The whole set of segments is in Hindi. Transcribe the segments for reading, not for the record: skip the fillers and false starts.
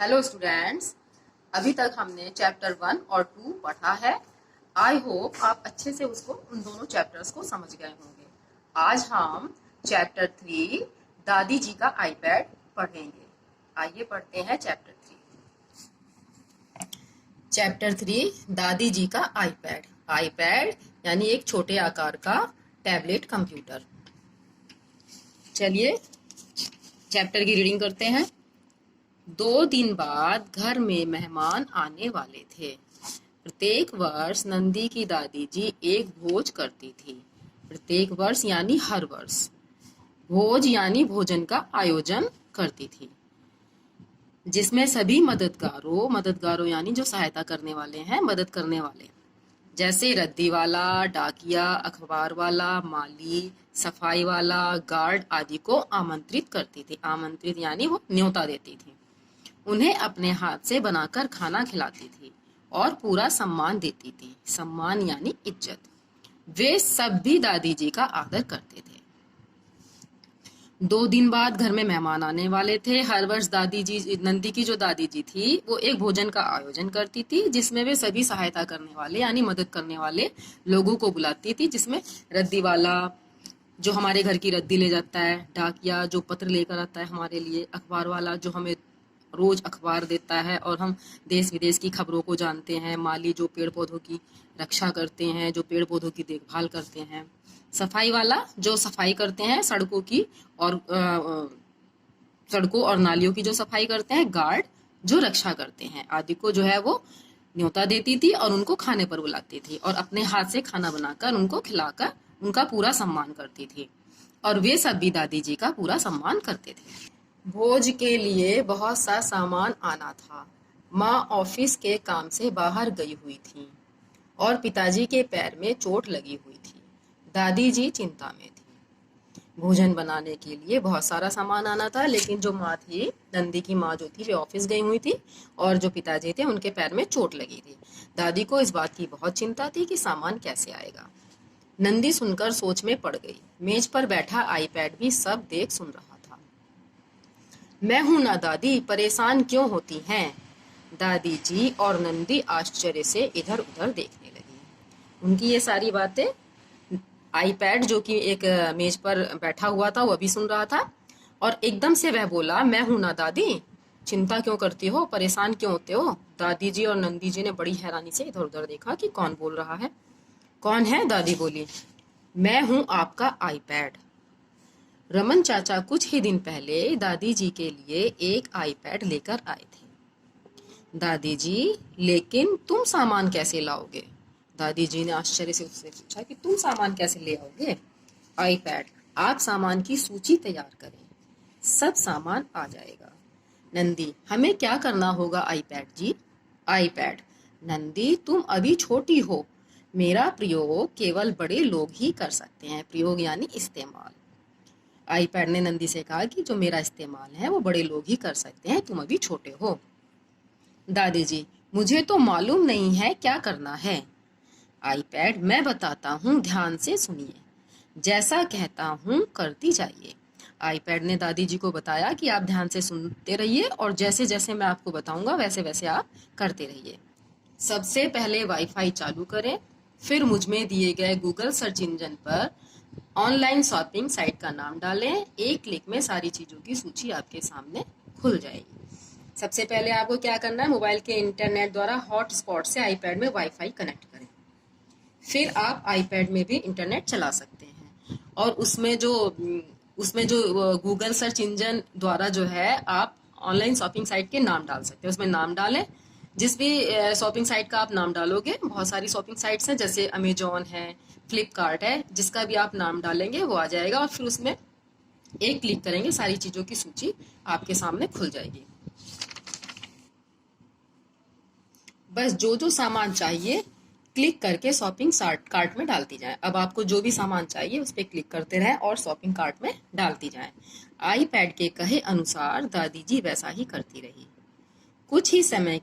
हेलो स्टूडेंट्स, अभी तक हमने चैप्टर 1 और 2 पढ़ा है। आई होप आप अच्छे से उन दोनों चैप्टर्स को समझ गए होंगे। आज हम चैप्टर 3 दादी जी का आईपैड पढ़ेंगे। आइए पढ़ते हैं चैप्टर 3। चैप्टर 3 दादी जी का आईपैड। आईपैड यानी एक छोटे आकार का टैबलेट कंप्यूटर। चलिए चैप्टर की रीडिंग करते हैं। 2 दिन बाद घर में मेहमान आने वाले थे। प्रत्येक वर्ष नंदी की दादी जी एक भोज करती थी। प्रत्येक वर्ष यानी हर वर्ष। भोज यानी भोजन का आयोजन करती थी, जिसमें सभी मददगारों यानी जो सहायता करने वाले हैं, मदद करने वाले, जैसे रद्दी वाला, डाकिया, अखबार वाला, माली, सफाई वाला, गार्ड आदि को आमंत्रित करती थी। आमंत्रित यानी वो न्योता देती थी। उन्हें अपने हाथ से बनाकर खाना खिलाती थी और पूरा सम्मान देती थी। सम्मान यानी इज्जत। वे सब भी दादी जी का आदर करते थे। 2 दिन बाद घर में मेहमान आने वाले थे। हर वर्ष दादी जी, नंदी की जो दादी जी थी, वो एक भोजन का आयोजन करती थी, जिसमें वे सभी सहायता करने वाले यानी मदद करने वाले लोगों को बुलाती थी, जिसमें रद्दी वाला जो हमारे घर की रद्दी ले जाता है, डाकिया जो पत्र लेकर आता है हमारे लिए, अखबार वाला जो हमें रोज अखबार देता है और हम देश विदेश की खबरों को जानते हैं, माली जो पेड़ पौधों की रक्षा करते हैं, जो पेड़ पौधों की देखभाल करते हैं, सफाई वाला जो सफाई करते हैं सड़कों की और सड़कों और नालियों की जो सफाई करते हैं, गार्ड जो रक्षा करते हैं, आदि को जो है वो न्योता देती थी और उनको खाने पर बुलाती थी और अपने हाथ से खाना बनाकर उनको खिलाकर उनका पूरा सम्मान करती थी। और वे सब भी दादी जी का पूरा सम्मान करते थे। भोज के लिए बहुत सा सामान आना था। माँ ऑफिस के काम से बाहर गई हुई थी और पिताजी के पैर में चोट लगी हुई थी। दादी जी चिंता में थी। भोजन बनाने के लिए बहुत सारा सामान आना था, लेकिन जो माँ थी, नंदी की माँ जो थी, वे ऑफिस गई हुई थी और जो पिताजी थे उनके पैर में चोट लगी थी। दादी को इस बात की बहुत चिंता थी कि सामान कैसे आएगा। नंदी सुनकर सोच में पड़ गई। मेज पर बैठा आईपैड भी सब देख सुन रहा था। मैं हूं ना दादी, परेशान क्यों होती हैं? दादी जी और नंदी आश्चर्य से इधर उधर देखने लगी। उनकी ये सारी बातें आईपैड जो कि एक मेज पर बैठा हुआ था वो भी सुन रहा था और एकदम से वह बोला, मैं हूं ना दादी, चिंता क्यों करती हो, परेशान क्यों होते हो? दादी जी और नंदी जी ने बड़ी हैरानी से इधर उधर देखा कि कौन बोल रहा है। कौन है? दादी बोली, मैं हूं आपका आईपैड। रमन चाचा कुछ ही दिन पहले दादी जी के लिए एक आईपैड लेकर आए थे। दादी जी, लेकिन तुम सामान कैसे लाओगे? दादी जी ने आश्चर्य से उससे पूछा कि तुम सामान कैसे ले आओगे? आईपैड, आप सामान की सूची तैयार करें, सब सामान आ जाएगा। नंदी, हमें क्या करना होगा आईपैड जी? आईपैड, नंदी तुम अभी छोटी हो, मेरा प्रयोग केवल बड़े लोग ही कर सकते हैं। प्रयोग यानी इस्तेमाल। आईपैड ने नंदी से कहा कि जो मेरा इस्तेमाल है वो बड़े लोग ही कर सकते हैं, तुम अभी छोटे हो। दादी जी, मुझे तो मालूम नहीं है क्या करना है। आईपैड, मैं बताता हूँ, ध्यान से सुनिए, जैसा कहता हूँ करती जाइए। आईपैड ने दादी जी को बताया कि आप ध्यान से सुनते रहिए और जैसे जैसे मैं आपको बताऊंगा वैसे वैसे आप करते रहिए। सबसे पहले वाईफाई चालू करें, फिर मुझ में दिए गए गूगल सर्च इंजन पर ऑनलाइन शॉपिंग साइट का नाम डालें। एक क्लिक में सारी चीजों की सूची आपके सामने खुल जाएगी। सबसे पहले आपको क्या करना है, मोबाइल के इंटरनेट द्वारा हॉटस्पॉट से आईपैड में वाईफाई कनेक्ट करें। फिर आप आईपैड में भी इंटरनेट चला सकते हैं और उसमें जो गूगल सर्च इंजन द्वारा जो है आप ऑनलाइन शॉपिंग साइट के नाम डाल सकते हैं। उसमें नाम डालें, जिस भी शॉपिंग साइट का आप नाम डालोगे, बहुत सारी शॉपिंग साइट्स हैं, जैसे अमेजोन है, फ्लिपकार्ट है, जिसका भी आप नाम डालेंगे वो आ जाएगा और फिर उसमें एक क्लिक करेंगे, सारी चीजों की सूची आपके सामने खुल जाएगी। बस जो जो सामान चाहिए क्लिक करके शॉपिंग कार्ट में डालती जाएं। अब आपको जो भी सामान चाहिए उस पर क्लिक करते रहें और शॉपिंग कार्ट में डालती जाएं। आईपैड के कहे अनुसार दादी जी वैसा ही करती रही। कुछ ही समय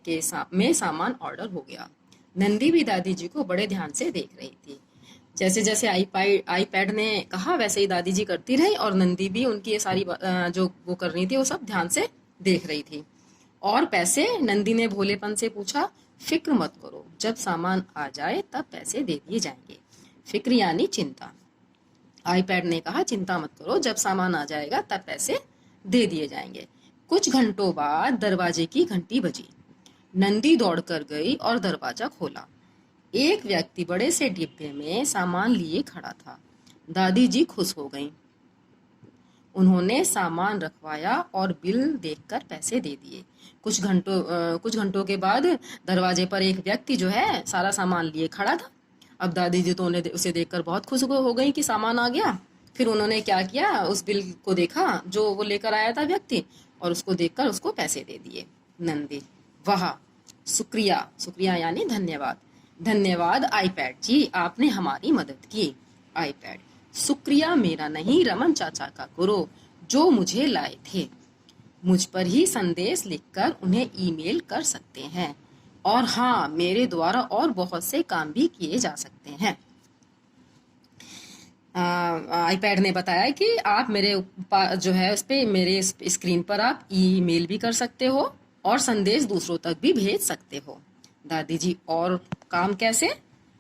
में सामान ऑर्डर हो गया। नंदी भी दादी जी को बड़े ध्यान से देख रही थी। जैसे जैसे आईपैड ने कहा वैसे ही दादी जी करती रही और नंदी भी उनकी ये सारी जो वो कर रही थी वो सब ध्यान से देख रही थी। और पैसे? नंदी ने भोलेपन से पूछा। फिक्र मत करो, जब सामान आ जाए तब पैसे दे दिए जाएंगे। फिक्र यानी चिंता। आईपैड ने कहा, चिंता मत करो, जब सामान आ जाएगा तब पैसे दे दिए जाएंगे। कुछ घंटों बाद दरवाजे की घंटी बजी। नंदी दौड़कर गई और दरवाजा खोला। एक व्यक्ति बड़े से डिब्बे में सामान लिए खड़ा था। दादी जी खुश हो गईं। उन्होंने सामान रखवाया और बिल देखकर पैसे दे दिए। कुछ घंटों के बाद दरवाजे पर एक व्यक्ति जो है सारा सामान लिए खड़ा था। अब दादी जी तो उसे देखकर बहुत खुश हो गई कि सामान आ गया। फिर उन्होंने क्या किया, उस बिल को देखा जो वो लेकर आया था व्यक्ति, और उसको देखकर उसको पैसे दे दिए। नंदी, वाह, शुक्रिया। शुक्रिया यानी धन्यवाद। धन्यवाद आईपैड जी, आपने हमारी मदद की। आईपैड, शुक्रिया मेरा नहीं, रमन चाचा का करो जो मुझे लाए थे। मुझ पर ही संदेश लिखकर उन्हें ईमेल कर सकते हैं, और हाँ, मेरे द्वारा और बहुत से काम भी किए जा सकते हैं। आईपैड ने बताया कि आप मेरे जो है उस पे मेरे स्क्रीन पर आप ईमेल भी कर सकते हो और संदेश दूसरों तक भी भेज सकते हो। दादी जी, और काम कैसे?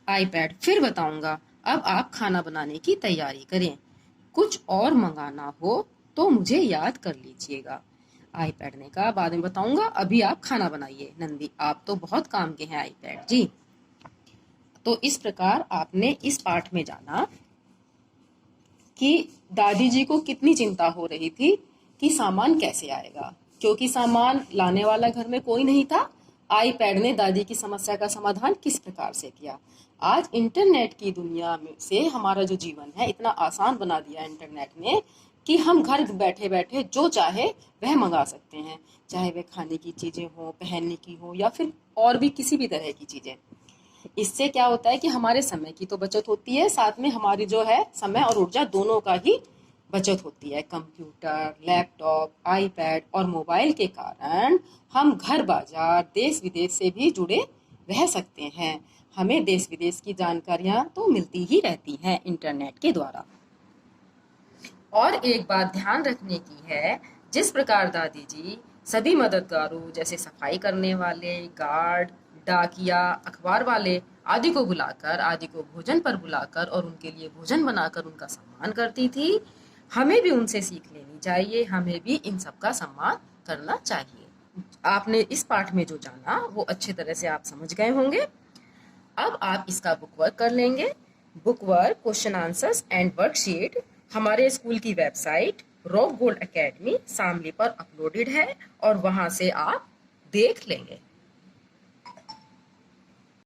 आईपैड, फिर बताऊंगा, अब आप खाना बनाने की तैयारी करें। कुछ और मंगाना हो तो मुझे याद कर लीजिएगा। आईपैड ने कहा, बाद में बताऊंगा, अभी आप खाना बनाइए। नंदी, आप तो बहुत काम के हैं आईपैड जी। तो इस प्रकार आपने इस पाठ में जाना कि दादी जी को कितनी चिंता हो रही थी कि सामान कैसे आएगा, क्योंकि सामान लाने वाला घर में कोई नहीं था। आईपैड ने दादी की समस्या का समाधान किस प्रकार से किया। आज इंटरनेट की दुनिया में से हमारा जो जीवन है इतना आसान बना दिया इंटरनेट ने कि हम घर बैठे बैठे जो चाहे वह मंगा सकते हैं, चाहे वह खाने की चीजें हो, पहनने की हो, या फिर और भी किसी भी तरह की चीजें। इससे क्या होता है कि हमारे समय की तो बचत होती है, साथ में हमारी जो है समय और ऊर्जा दोनों का ही बचत होती है। कंप्यूटर, लैपटॉप, आईपैड और मोबाइल के कारण हम घर बाजार, देश विदेश से भी जुड़े रह सकते हैं। हमें देश विदेश की जानकारियां तो मिलती ही रहती हैं इंटरनेट के द्वारा। और एक बात ध्यान रखने की है, जिस प्रकार दादी जी सभी मददगारों जैसे सफाई करने वाले, गार्ड, डाकिया, अखबार वाले आदि को भोजन पर बुलाकर और उनके लिए भोजन बनाकर उनका सम्मान करती थी, हमें भी उनसे सीख लेनी चाहिए। हमें भी इन सब का सम्मान करना चाहिए। आपने इस पाठ में जो जाना वो अच्छे तरह से आप समझ गए होंगे। अब आप इसका बुक वर्क कर लेंगे। Book work, question answers and worksheet हमारे स्कूल की website rock gold academy Shamli पर अपलोडेड है, और वहां से आप देख लेंगे।